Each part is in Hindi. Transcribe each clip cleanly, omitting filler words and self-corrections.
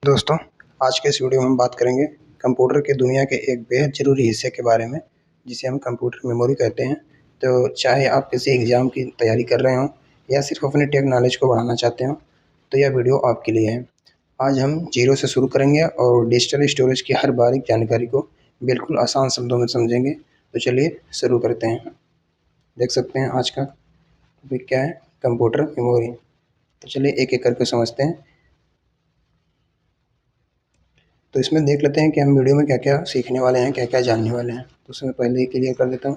दोस्तों, आज के इस वीडियो में हम बात करेंगे कंप्यूटर की दुनिया के एक बेहद ज़रूरी हिस्से के बारे में, जिसे हम कंप्यूटर मेमोरी कहते हैं। तो चाहे आप किसी एग्ज़ाम की तैयारी कर रहे हों या सिर्फ अपने टेक नॉलेज को बढ़ाना चाहते हो, तो यह वीडियो आपके लिए है। आज हम जीरो से शुरू करेंगे और डिजिटल स्टोरेज की हर बारीक जानकारी को बिल्कुल आसान शब्दों में समझेंगे। तो चलिए शुरू करते हैं। देख सकते हैं आज का टॉपिक क्या है, कंप्यूटर मेमोरी। तो चलिए एक-एक करके समझते हैं। तो इसमें देख लेते हैं कि हम वीडियो में क्या-क्या सीखने वाले हैं, क्या-क्या जानने वाले हैं। तो उसमें पहले ही क्लियर कर देता हूँ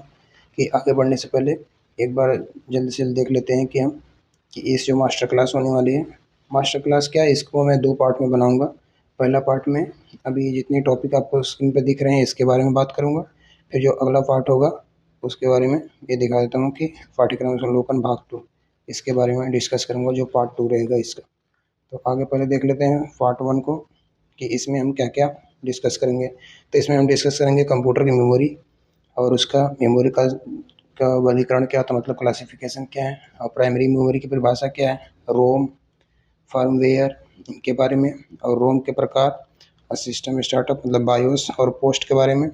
कि आगे बढ़ने से पहले एक बार जल्द से जल्द देख लेते हैं कि इस जो मास्टर क्लास होने वाली है, मास्टर क्लास क्या है, इसको मैं 2 पार्ट में बनाऊँगा। पहला पार्ट में अभी जितने टॉपिक आपको स्क्रीन पे दिख रहे हैं, इसके बारे में बात करूँगा। फिर जो अगला पार्ट होगा, उसके बारे में ये दिखा देता हूँ कि पाठ्यक्रम अवलोकन भाग 2, इसके बारे में डिस्कस करूँगा, जो पार्ट 2 रहेगा इसका। तो आगे पहले देख लेते हैं पार्ट 1 को कि इसमें हम क्या-क्या डिस्कस करेंगे। तो इसमें हम डिस्कस करेंगे कंप्यूटर की मेमोरी और उसका मेमोरी का वर्गीकरण क्या होता है, मतलब क्लासिफिकेशन क्या है, और प्राइमरी मेमोरी की परिभाषा क्या है, रोम, फर्मवेयर के बारे में, और रोम के प्रकार, और सिस्टम स्टार्टअप मतलब बायोस और पोस्ट के बारे में,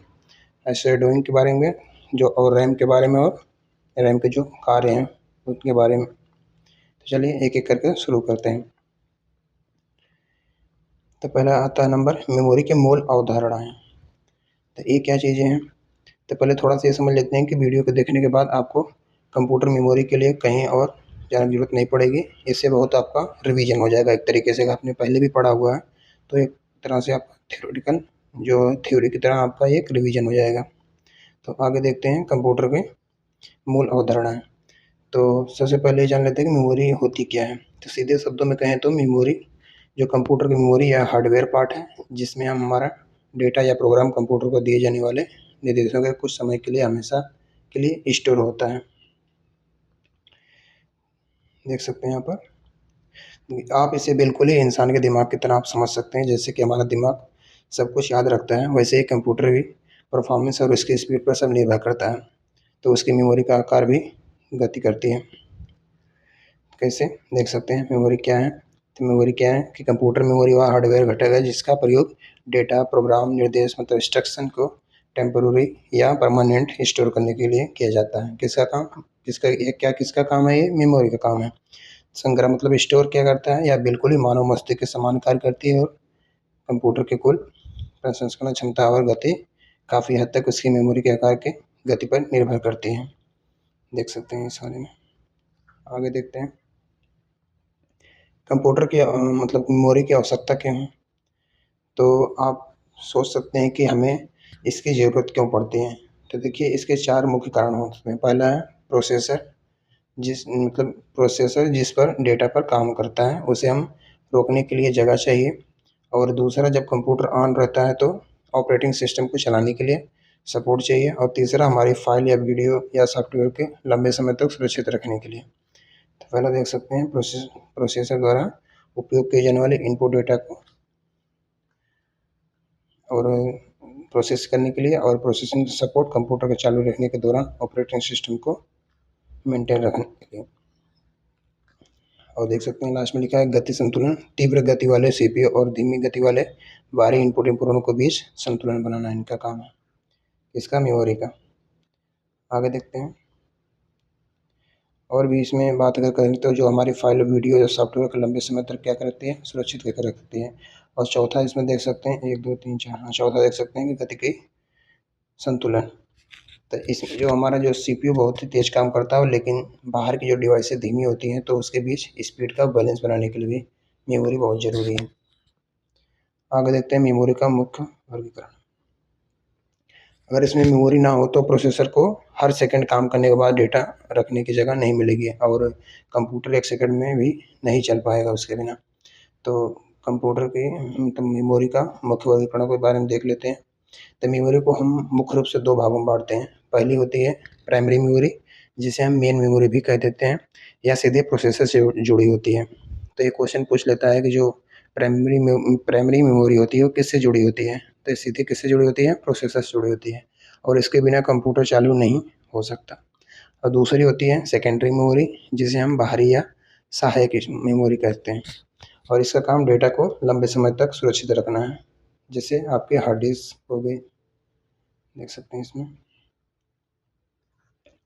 शैडोइंग के बारे में, जो और रैम के बारे में, और रैम के जो कार्य हैं उनके बारे में। तो चलिए एक-एक करके शुरू करते हैं। तो पहला आता है नंबर, मेमोरी के मूल अवधारणाएँ। तो ये क्या चीज़ें हैं? तो पहले थोड़ा-सा ये समझ लेते हैं कि वीडियो को देखने के बाद आपको कंप्यूटर मेमोरी के लिए कहीं और जाने की ज़रूरत नहीं पड़ेगी। इससे बहुत आपका रिवीजन हो जाएगा एक तरीके से, आपने पहले भी पढ़ा हुआ है, तो एक तरह से आपका थ्योरेटिकल जो थ्योरी की तरह आपका एक रिवीजन हो जाएगा। तो आगे देखते हैं कंप्यूटर के मूल अवधारणाएँ। तो सबसे पहले जान लेते हैं कि मेमोरी होती क्या है। तो सीधे शब्दों में कहें तो मेमोरी जो कंप्यूटर की मेमोरी या हार्डवेयर पार्ट है, जिसमें हम हमारा डेटा या प्रोग्राम कंप्यूटर को दिए जाने वाले निर्देशों के कुछ समय के लिए हमेशा के लिए स्टोर होता है। देख सकते हैं यहाँ पर आप इसे बिल्कुल ही इंसान के दिमाग की तरह आप समझ सकते हैं। जैसे कि हमारा दिमाग सब कुछ याद रखता है, वैसे ही कंप्यूटर भी परफॉर्मेंस और उसकी स्पीड पर सब निर्भर करता है। तो उसकी मेमोरी का आकार भी गति करती है। कैसे देख सकते हैं मेमोरी क्या है। तो मेमोरी क्या है कि कंप्यूटर मेमोरी वह हार्डवेयर घटक है जिसका प्रयोग डेटा, प्रोग्राम, निर्देश मतलब इंस्ट्रक्शन को टेम्पोररी या परमानेंट स्टोर करने के लिए किया जाता है। किसका काम, किसका काम है, ये मेमोरी का काम है। संग्रह मतलब स्टोर क्या करता है, या बिल्कुल ही मानव मस्तिष्क के समान कार्य करती है, और कंप्यूटर के कुल प्रसंस्करण क्षमता और गति काफ़ी हद तक उसकी मेमोरी के आकार के गति पर निर्भर करती है। देख सकते हैं इस बारे में। आगे देखते हैं कंप्यूटर की मतलब मेमोरी की आवश्यकता क्यों है। तो आप सोच सकते हैं कि हमें इसकी ज़रूरत क्यों पड़ती है। तो देखिए इसके 4 मुख्य कारण हो सकते हैं। पहला है प्रोसेसर, प्रोसेसर जिस पर डेटा पर काम करता है, उसे हम रोकने के लिए जगह चाहिए। और दूसरा, जब कंप्यूटर ऑन रहता है तो ऑपरेटिंग सिस्टम को चलाने के लिए सपोर्ट चाहिए। और तीसरा, हमारी फाइल या वीडियो या सॉफ्टवेयर के लंबे समय तक सुरक्षित रखने के लिए। तो पहला देख सकते हैं प्रोसेसर द्वारा उपयोग किए जाने वाले इनपुट डेटा को और प्रोसेस करने के लिए, और प्रोसेसिंग सपोर्ट कंप्यूटर के चालू रखने के दौरान ऑपरेटिंग सिस्टम को मेंटेन रखने के लिए। और देख सकते हैं लास्ट में लिखा है गति संतुलन, तीव्र गति वाले सीपीयू और धीमी गति वाले बाहरी इनपुट उपकरणों के बीच संतुलन बनाना इनका काम है, इसका मेमोरी का। आगे देखते हैं और भी इसमें बात अगर करें तो जो हमारी फाइल, वीडियो या सॉफ्टवेयर को लंबे समय तक क्या करती है, सुरक्षित करके रखती है। और चौथा इसमें देख सकते हैं 1 2 3 4, हाँ चौथा देख सकते हैं कि गति की संतुलन। तो इसमें जो हमारा जो सीपीयू बहुत ही तेज काम करता है, लेकिन बाहर की जो डिवाइसें धीमी होती हैं, तो उसके बीच स्पीड का बैलेंस बनाने के लिए भी मेमोरी बहुत ज़रूरी है। आगे देखते हैं मेमोरी का मुख्य वर्गीकरण। अगर इसमें मेमोरी ना हो तो प्रोसेसर को हर सेकंड काम करने के बाद डेटा रखने की जगह नहीं मिलेगी, और कंप्यूटर 1 सेकंड में भी नहीं चल पाएगा उसके बिना। तो कंप्यूटर की मतलब मेमोरी का मुख्य वर्गीकरण के बारे में देख लेते हैं। तो मेमोरी को हम मुख्य रूप से 2 भागों में बाँटते हैं। पहली होती है प्राइमरी मेमोरी, जिसे हम मेन मेमोरी भी कह देते हैं, या सीधे प्रोसेसर से जुड़ी होती है। तो ये क्वेश्चन पूछ लेता है कि जो प्राइमरी मेमोरी होती है वो किससे जुड़ी होती है। तो ये सीधे किससे जुड़ी होती है, प्रोसेसर से जुड़ी होती है, और इसके बिना कंप्यूटर चालू नहीं हो सकता। और दूसरी होती है सेकेंडरी मेमोरी, जिसे हम बाहरी या सहायक मेमोरी कहते हैं। और इसका काम डेटा को लंबे समय तक सुरक्षित रखना है। जैसे आपके हार्ड डिस्क हो गई, देख सकते हैं इसमें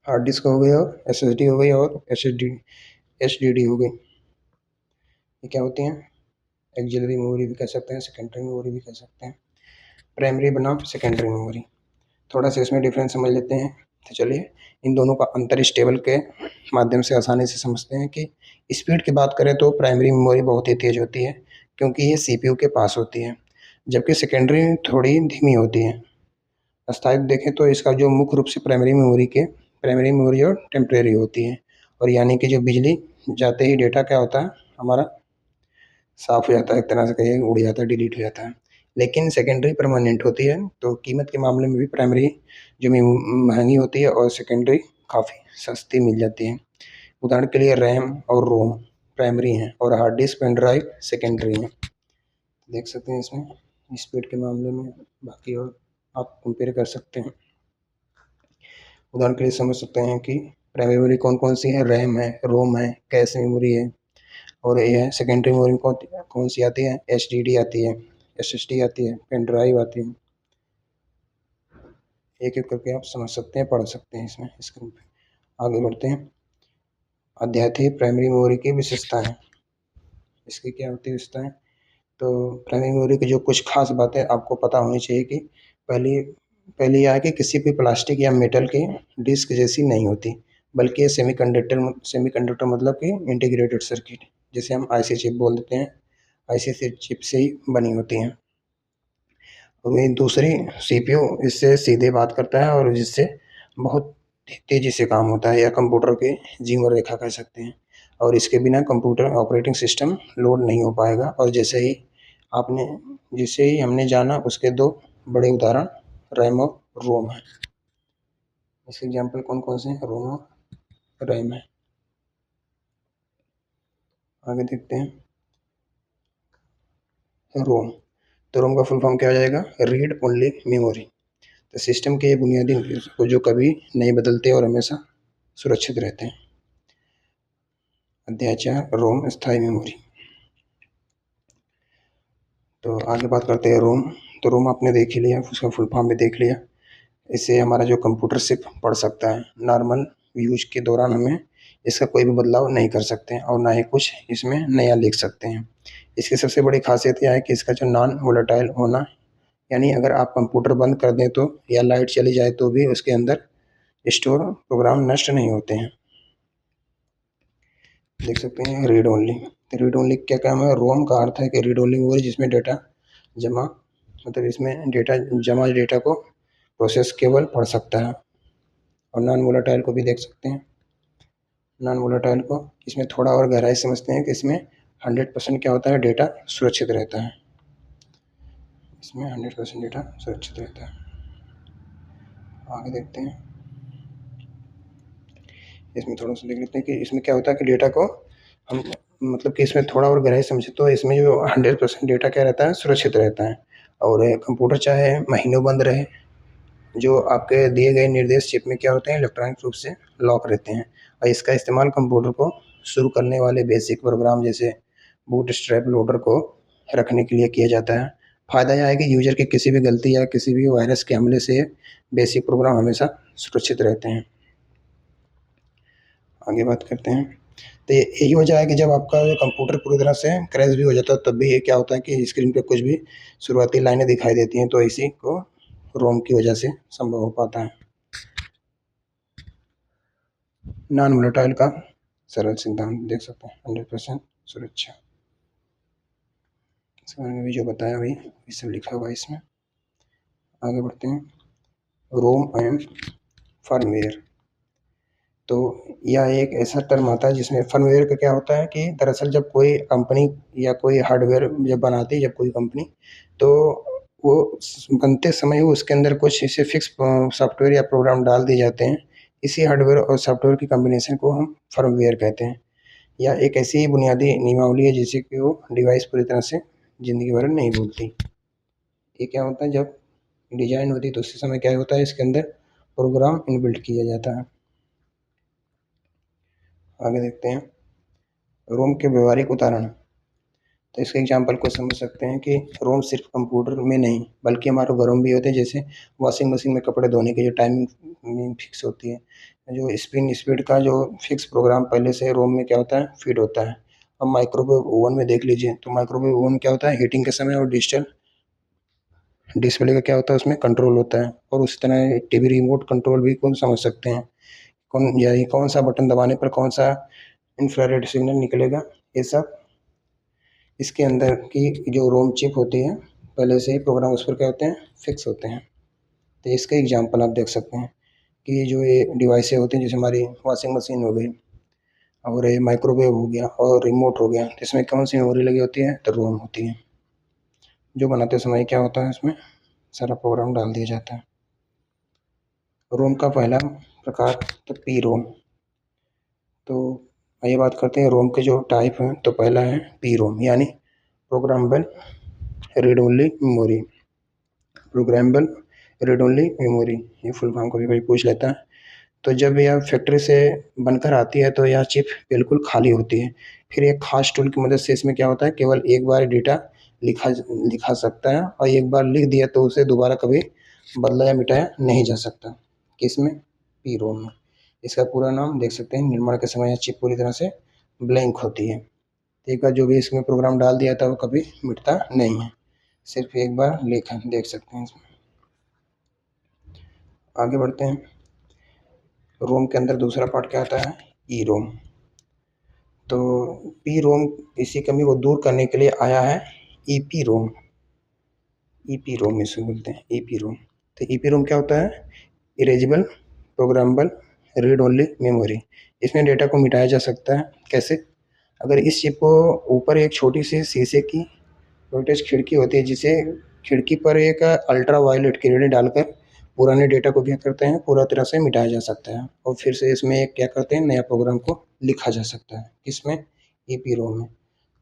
हार्ड डिस्क हो गई और एसएसडी हो गई और एचडीडी हो गई। ये क्या होती हैं? एक्सिलरी मेमोरी भी कह सकते हैं, सेकेंडरी मेमोरी भी कह सकते हैं। प्राइमरी बनाम सेकेंडरी मेमोरी, थोड़ा सा इसमें डिफरेंस समझ लेते हैं। तो चलिए इन दोनों का अंतर इस टेबल के माध्यम से आसानी से समझते हैं कि स्पीड की बात करें तो प्राइमरी मेमोरी बहुत ही तेज़ होती है क्योंकि ये सीपीयू के पास होती है, जबकि सेकेंडरी थोड़ी धीमी होती है। स्थायित्व देखें तो इसका जो मुख्य रूप से प्राइमरी मेमोरी और टेम्परेरी होती है, और यानी कि जो बिजली जाते ही डेटा क्या होता है हमारा साफ़ हो जाता है, एक तरह से कहिए उड़ जाता है, डिलीट हो जाता है। लेकिन सेकेंडरी परमानेंट होती है, तो कीमत के मामले में भी प्राइमरी जो महंगी होती है और सेकेंडरी काफ़ी सस्ती मिल जाती है। उदाहरण के लिए रैम और रोम प्राइमरी हैं और hard disk pen drive secondary हैं। देख सकते हैं इसमें स्पीड के मामले में बाकी और आप कंपेयर कर सकते हैं। उदाहरण के लिए समझ सकते हैं कि प्राइमरी मेमोरी कौन कौन सी है, रैम है, रोम है, कैश मेमोरी है, और ये है सेकेंडरी मेमोरी कौन सी आती है, एचडीडी आती है, एसएसडी आती है, पेन ड्राइव आती है। एक एक करके आप समझ सकते हैं, पढ़ सकते हैं इसमें स्क्रीन पे। आगे बढ़ते हैं। अध्याय थी प्राइमरी मेमोरी की विशेषताएं। इसकी क्या होती है विशेषताएं? तो प्राइमरी मेमोरी की जो कुछ खास बातें आपको पता होनी चाहिए कि पहली पहली यह है कि किसी भी प्लास्टिक या मेटल की डिस्क जैसी नहीं होती, बल्कि ये सेमीकंडक्टर मतलब कि इंटीग्रेटेड सर्किट, जिसे हम आईसी चिप बोल देते हैं, आईसी चिप से ही बनी होती हैं। और वहीं दूसरी सीपीयू इससे सीधे बात करता है और जिससे बहुत तेज़ी से काम होता है, या कंप्यूटर के जीवन रेखा कह सकते हैं, और इसके बिना कंप्यूटर ऑपरेटिंग सिस्टम लोड नहीं हो पाएगा। और आपने जिसे ही हमने जाना उसके दो बड़े उदाहरण रैम और रोम है। इसके एग्जाम्पल कौन कौन से हैं? रोम और रैम है। आगे देखते हैं रोम। तो रोम का फुल फॉर्म क्या हो जाएगा? Read only memory. तो सिस्टम के बुनियादी को जो कभी नहीं बदलते और हमेशा सुरक्षित रहते हैं। अध्याय 4 रोम स्थायी मेमोरी। तो आगे बात करते हैं रोम। तो रोम आपने देख ही लिया, उसका फुल फॉर्म भी देख लिया। इससे हमारा जो कंप्यूटर सिर्फ पढ़ सकता है, नॉर्मल यूज के दौरान हमें इसका कोई भी बदलाव नहीं कर सकते हैं और ना ही कुछ इसमें नया लिख सकते हैं। इसकी सबसे बड़ी खासियत यह है कि इसका जो नॉन वोलेटाइल होना, यानी अगर आप कंप्यूटर बंद कर दें तो या लाइट चली जाए तो भी उसके अंदर स्टोर प्रोग्राम नष्ट नहीं होते हैं। देख सकते हैं रीड ओनली। रीड ओनली क्या काम है? रोम का अर्थ है कि रीड ओनली मेमोरी, जिसमें डेटा जमा मतलब इसमें डेटा को प्रोसेस केवल पढ़ सकता है। और नॉन वोलेटाइल को भी देख सकते हैं। नॉन वोलेटाइल को इसमें थोड़ा और गहराई समझते हैं कि इसमें 100% क्या होता है, डेटा सुरक्षित रहता है। इसमें 100% डेटा सुरक्षित रहता है। आगे देखते हैं। इसमें थोड़ा सा देख लेते हैं कि इसमें क्या होता है कि डेटा को हम मतलब कि इसमें थोड़ा और गहराई समझे तो इसमें जो 100% डेटा क्या रहता है, सुरक्षित रहता है। और कंप्यूटर चाहे महीनों बंद रहे, जो आपके दिए गए निर्देश चिप में क्या होते हैं, इलेक्ट्रॉनिक रूप से लॉक रहते हैं। और इसका इस्तेमाल कंप्यूटर को शुरू करने वाले बेसिक प्रोग्राम जैसे बूटस्ट्रैप लोडर को रखने के लिए किया जाता है। फ़ायदा यह है कि यूजर की किसी भी गलती या किसी भी वायरस के हमले से बेसिक प्रोग्राम हमेशा सुरक्षित रहते हैं। आगे बात करते हैं। तो यही वजह है कि जब आपका कंप्यूटर पूरी तरह से क्रैश भी हो जाता है तब भी ये क्या होता है कि स्क्रीन पे कुछ भी शुरुआती लाइनें दिखाई देती हैं, तो इसी को रोम की वजह से संभव हो पाता है। नॉन वोलेटाइल का सरल सिद्धांत देख सकते हैं, 100% सुरक्षा। इसके बारे में भी जो बताया वही ये सब लिखा हुआ है इसमें। आगे बढ़ते हैं। Rome and firmware. तो यह एक ऐसा टर्म आता है जिसमें फर्मवेयर का क्या होता है कि दरअसल जब कोई कंपनी या कोई हार्डवेयर जब बनाती है जब कोई कंपनी, तो वो बनते समय उसके अंदर कुछ ऐसे फिक्स सॉफ्टवेयर या प्रोग्राम डाल दिए जाते हैं। इसी हार्डवेयर और सॉफ्टवेयर की कॉम्बिनेशन को हम फर्मवेयर कहते हैं। या एक ऐसी बुनियादी नियमावली है जिससे कि वो डिवाइस पूरी तरह से ज़िंदगी भर नहीं भूलती। ये क्या होता है, जब डिज़ाइन होती है तो उसी समय क्या होता है, इसके अंदर प्रोग्राम इनबिल्ट किया जाता है। आगे देखते हैं रोम के व्यवहारिक उदाहरण। तो इसके एग्जांपल को समझ सकते हैं कि रोम सिर्फ कंप्यूटर में नहीं बल्कि हमारे घरों में भी होते हैं, जैसे वॉशिंग मशीन में कपड़े धोने की जो टाइमिंग फिक्स होती है, जो स्पिन स्पीड का जो फिक्स प्रोग्राम पहले से रोम में क्या होता है फीड होता है। अब माइक्रोवेव ओवन में देख लीजिए, तो माइक्रोवेव ओवन क्या होता है हीटिंग के समय और डिजिटल डिस्प्ले का क्या होता है उसमें कंट्रोल होता है। और उसी तरह टीवी रिमोट कंट्रोल भी कौन समझ सकते हैं, कौन या कौन सा बटन दबाने पर कौन सा इंफ्रारेड सिग्नल निकलेगा, ये सब इसके अंदर की जो रोम चिप होती है पहले से ही प्रोग्राम उस पर क्या होते हैं फिक्स होते हैं। तो इसका एग्जांपल आप देख सकते हैं कि जो ये डिवाइसें होती हैं, जैसे हमारी वॉशिंग मशीन हो गई और ये माइक्रोवेव हो गया और रिमोट हो गया, तो इसमें कौन सी मेमोरी लगी होती है, तो रोम होती है। जो बनाते समय क्या होता है इसमें सारा प्रोग्राम डाल दिया जाता है। रोम का पहला प्रकार तो पी रोम। तो आइए बात करते हैं रोम के जो टाइप हैं। तो पहला है पी रोम यानी programmable read only memory. Programmable read only memory, ये फुल फॉर्म कभी कभी पूछ लेता है। तो जब यह फैक्ट्री से बनकर आती है तो यह चिप बिल्कुल खाली होती है। फिर एक खास टूल की मदद से इसमें क्या होता है केवल एक बार डेटा लिखा लिखा सकता है, और एक बार लिख दिया तो उसे दोबारा कभी बदला या मिटाया नहीं जा सकता। किसमें, पी रोम में। इसका पूरा नाम देख सकते हैं, निर्माण के समय यह चिप पूरी तरह से ब्लैंक होती है। एक बार जो भी इसमें प्रोग्राम डाल दिया था वो कभी मिटता नहीं है, सिर्फ एक बार लिखा देख सकते हैं इसमें। आगे बढ़ते हैं। रोम के अंदर दूसरा पार्ट क्या आता है, ई रोम। तो पी रोम इसी कमी को दूर करने के लिए आया है ईपी रोम। ईपी रोम इसे बोलते हैं, ईपी रोम। तो ईपी रोम क्या होता है, erasable programmable read only memory. इसमें डेटा को मिटाया जा सकता है। कैसे, अगर इस चिप को ऊपर एक छोटी सी शीशे की वोल्टेज खिड़की होती है, जिसे खिड़की पर एक अल्ट्रा वायलेट किरणें डालकर पुराने डेटा को क्या करते हैं पूरा तरह से मिटाया जा सकता है, और फिर से इसमें एक क्या करते हैं नया प्रोग्राम को लिखा जा सकता है। किसमें, ईपी रोम में।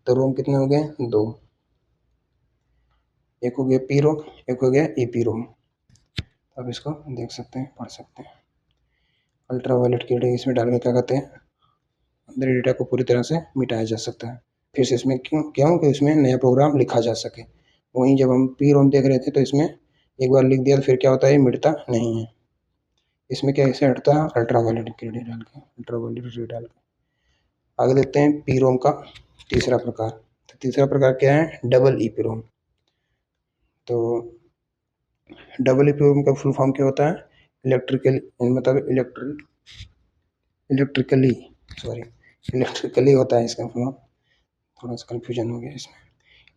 तो रोम कितने हो गए, दो। एक हो गया पी रोम, एक हो गया ईपी रोम। अब इसको देख सकते हैं, पढ़ सकते हैं। अल्ट्रा वायलेट किरणें इसमें डालकर क्या करते हैं अंदर डेटा को पूरी तरह से मिटाया जा सकता है। फिर से इसमें क्यों कि इसमें नया प्रोग्राम लिखा जा सके। वहीं जब हम पी रोम देख रहे थे तो इसमें एक बार लिख दिया तो फिर क्या होता है मिटता नहीं है। इसमें क्या ऐसे हटता है अल्ट्रा वायलेट किरणें डाल के, अल्ट्रा वायलेट रे डाल के। आगे देखते हैं पी रोम का तीसरा प्रकार। तो तीसरा प्रकार क्या है, डबल ई पी रोम। तो डबल ई पी रोम का फुल फॉर्म क्या होता है, इलेक्ट्रिकल मतलब इलेक्ट्रिकली होता है इसका फुल फॉर्म। थोड़ा सा कन्फ्यूजन हो गया इसमें।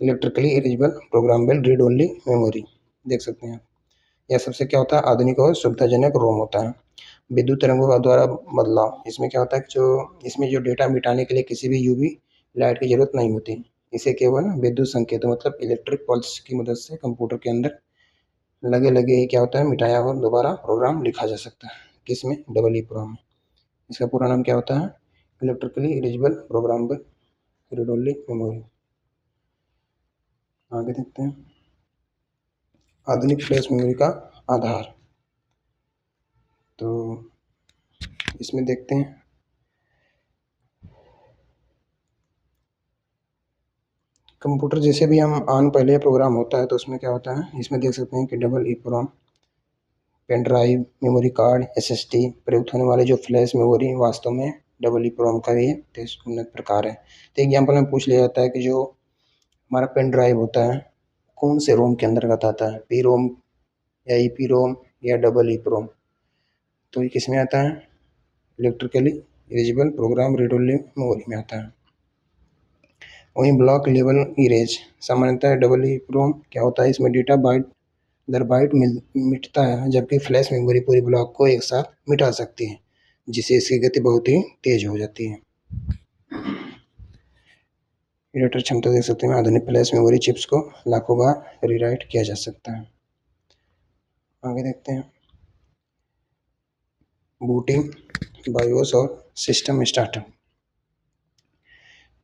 Electrically erasable programmable read only memory, देख सकते हैं। यह सबसे क्या होता है आधुनिक और सुविधाजनक रोम होता है। विद्युत तरंगों द्वारा बदलाव, इसमें क्या होता है कि जो इसमें जो डेटा मिटाने के लिए किसी भी यूवी लाइट की जरूरत नहीं होती। इसे केवल विद्युत संकेतों मतलब इलेक्ट्रिक पल्स की मदद से कंप्यूटर के अंदर लगे लगे ही क्या होता है मिटाया और दोबारा प्रोग्राम लिखा जा सकता है। किसमें, डबल ई प्रोग्राम में। इसका पूरा नाम क्या होता है, electrically erasable programmable read only memory. आगे देखते हैं आधुनिक फ्लैश मेमोरी का आधार। तो इसमें देखते हैं कंप्यूटर जैसे भी हम ऑन पहले प्रोग्राम होता है तो उसमें क्या होता है, इसमें देख सकते हैं कि double E program, pen drive, memory card, SSD प्रयुक्त होने वाले जो फ्लैश मेमोरी वास्तव में डबल ई प्रोग्राम का ही उन्नत प्रकार है। तो एग्जाम्पल में पूछ लिया जाता है कि जो हमारा पेन ड्राइव होता है कौन से रोम के अंतर्गत आता है, पी रोम या ई पी रोम या डबल ई प्रोम। तो ये किस में आता है, electrically erasable program read only memory में आता है। वहीं ब्लॉक लेवल इरेज, सामान्यतः डबल ई प्रोम क्या होता है, इसमें डेटा बाइट दर बाइट मिटता है, जबकि फ्लैश मेमोरी पूरी ब्लॉक को एक साथ मिटा सकती है, जिससे इसकी गति बहुत ही तेज हो जाती है। रीडाइटर क्षमता देख सकते हैं, आधुनिक फ्लैश मेमोरी चिप्स को लाखों बार रीराइट किया जा सकता है। आगे देखते हैं बूटिंग, बायोस और सिस्टम स्टार्टअप।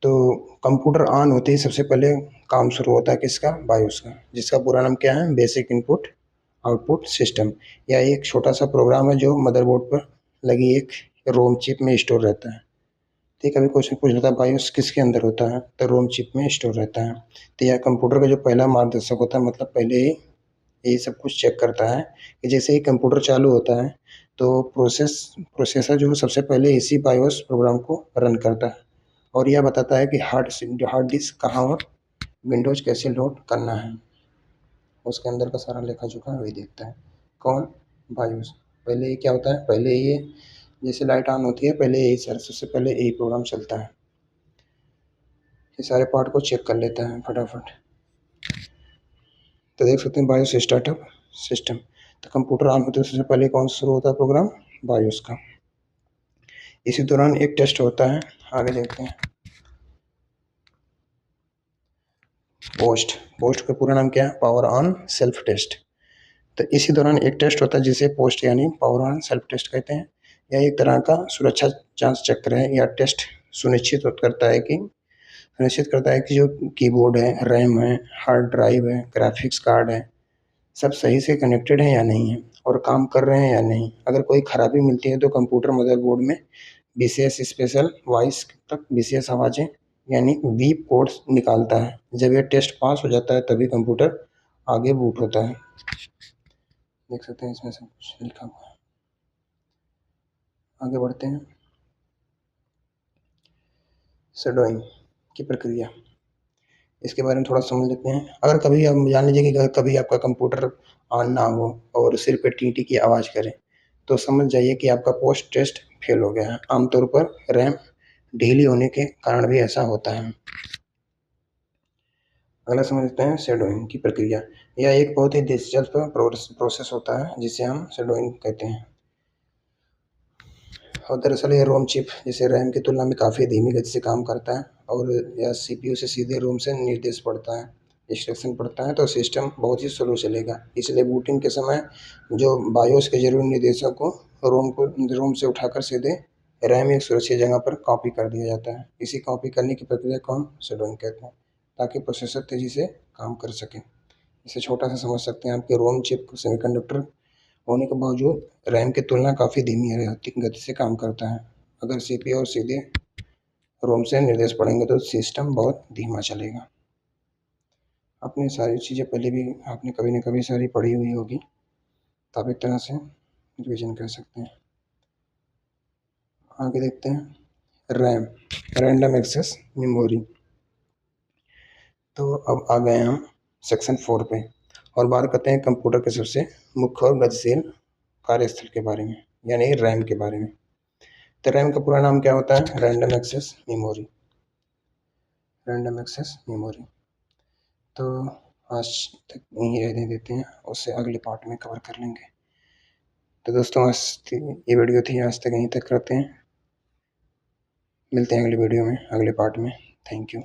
तो कंप्यूटर ऑन होते ही सबसे पहले काम शुरू होता है किसका, बायोस का, जिसका पूरा नाम क्या है, बेसिक इनपुट आउटपुट सिस्टम। यह एक छोटा सा प्रोग्राम है जो मदरबोर्ड पर लगी एक रोम चिप में स्टोर रहता है। तो कभी क्वेश्चन पूछ लेता है बायोस किसके अंदर होता है, तो रोम चिप में स्टोर रहता है। तो यह कंप्यूटर का जो पहला मार्गदर्शक होता है, मतलब पहले ही ये सब कुछ चेक करता है कि जैसे ही कंप्यूटर चालू होता है तो प्रोसेसर जो सबसे पहले इसी बायोस प्रोग्राम को रन करता है और यह बताता है कि हार्ड डिस्क कहाँ और विंडोज कैसे लोड करना है। उसके अंदर का सारा लेखा जोखा वही देखता है। कौन? बायोस। पहले ये क्या होता है, पहले ये जैसे लाइट ऑन होती है पहले यही सबसे पहले यही प्रोग्राम चलता है, ये सारे पार्ट को चेक कर लेता है फटाफट। तो देख सकते हैं बायोस स्टार्टअप सिस्टम। तो कंप्यूटर ऑन होते सबसे पहले कौन शुरू होता है प्रोग्राम? बायोस का। इसी दौरान एक टेस्ट होता है, आगे देखते हैं। पोस्ट का पूरा नाम क्या है? Power on self test. तो इसी दौरान एक टेस्ट होता है जिसे पोस्ट यानी पावर ऑन सेल्फ टेस्ट कहते हैं। यह एक तरह का सुरक्षा जांच चक्र है या टेस्ट सुनिश्चित करता है कि जो कीबोर्ड है, रैम है, हार्ड ड्राइव है, ग्राफिक्स कार्ड है, सब सही से कनेक्टेड है या नहीं है और काम कर रहे हैं या नहीं। अगर कोई खराबी मिलती है तो कंप्यूटर मदरबोर्ड में विशेष स्पेशल वॉइस तक विशेष आवाज़ें यानी वीप कोड्स निकालता है। जब यह टेस्ट पास हो जाता है तभी कंप्यूटर आगे बूट होता है। देख सकते हैं इसमें सब कुछ लिखा हुआ है। आगे बढ़ते हैं। शैडोइंग की प्रक्रिया, इसके बारे में थोड़ा समझ लेते हैं। अगर कभी आप जान लीजिए कि अगर कभी आपका कंप्यूटर ऑन ना हो और सिर पे टी की आवाज़ करे तो समझ जाइए कि आपका पोस्ट टेस्ट फेल हो गया है। आमतौर पर रैम ढीली होने के कारण भी ऐसा होता है। अगला समझते हैं शैडोइंग की प्रक्रिया। यह एक बहुत ही दिलचस्प प्रोसेस होता है जिसे हम शैडोइंग कहते हैं। और दरअसल ये रोम चिप जैसे रैम की तुलना में काफ़ी धीमी गति से काम करता है और यह सीपीयू से सीधे रोम से निर्देश पढ़ता है, इंस्ट्रक्शन पढ़ता है, तो सिस्टम बहुत ही स्लो चलेगा। इसलिए बूटिंग के समय जो बायोस के जरूरी निर्देशों को रोम से उठाकर सीधे रैम एक सुरक्षित जगह पर कॉपी कर दिया जाता है। इसी कॉपी करने की प्रक्रिया को हम शैडोइंग कहते हैं ताकि प्रोसेसर तेज़ी से काम कर सके। इसे छोटा सा समझ सकते हैं आपके रोम चिप सेमीकंडक्टर होने के बावजूद रैम की तुलना काफ़ी धीमी गति से काम करता है। अगर सीपीयू और सीधे रोम से निर्देश पढ़ेंगे तो सिस्टम बहुत धीमा चलेगा। आपने सारी चीज़ें पहले भी आपने कभी न कभी सारी पढ़ी हुई होगी, तो आप एक तरह से रिविजन कर सकते हैं। आगे देखते हैं रैम, रैंडम एक्सेस मेमोरी। तो अब आ गए हम सेक्शन 4 पे और बात करते हैं कंप्यूटर के सबसे मुख्य और गतिशील कार्यस्थल के बारे में यानी रैम के बारे में। तो रैम का पूरा नाम क्या होता है? Random access memory. Random access memory. तो आज तक यहीं रहने देते हैं, उससे अगले पार्ट में कवर कर लेंगे। तो दोस्तों आज ये वीडियो थी, आज तक यहीं तक करते हैं। मिलते हैं अगले वीडियो में, अगले पार्ट में। Thank you.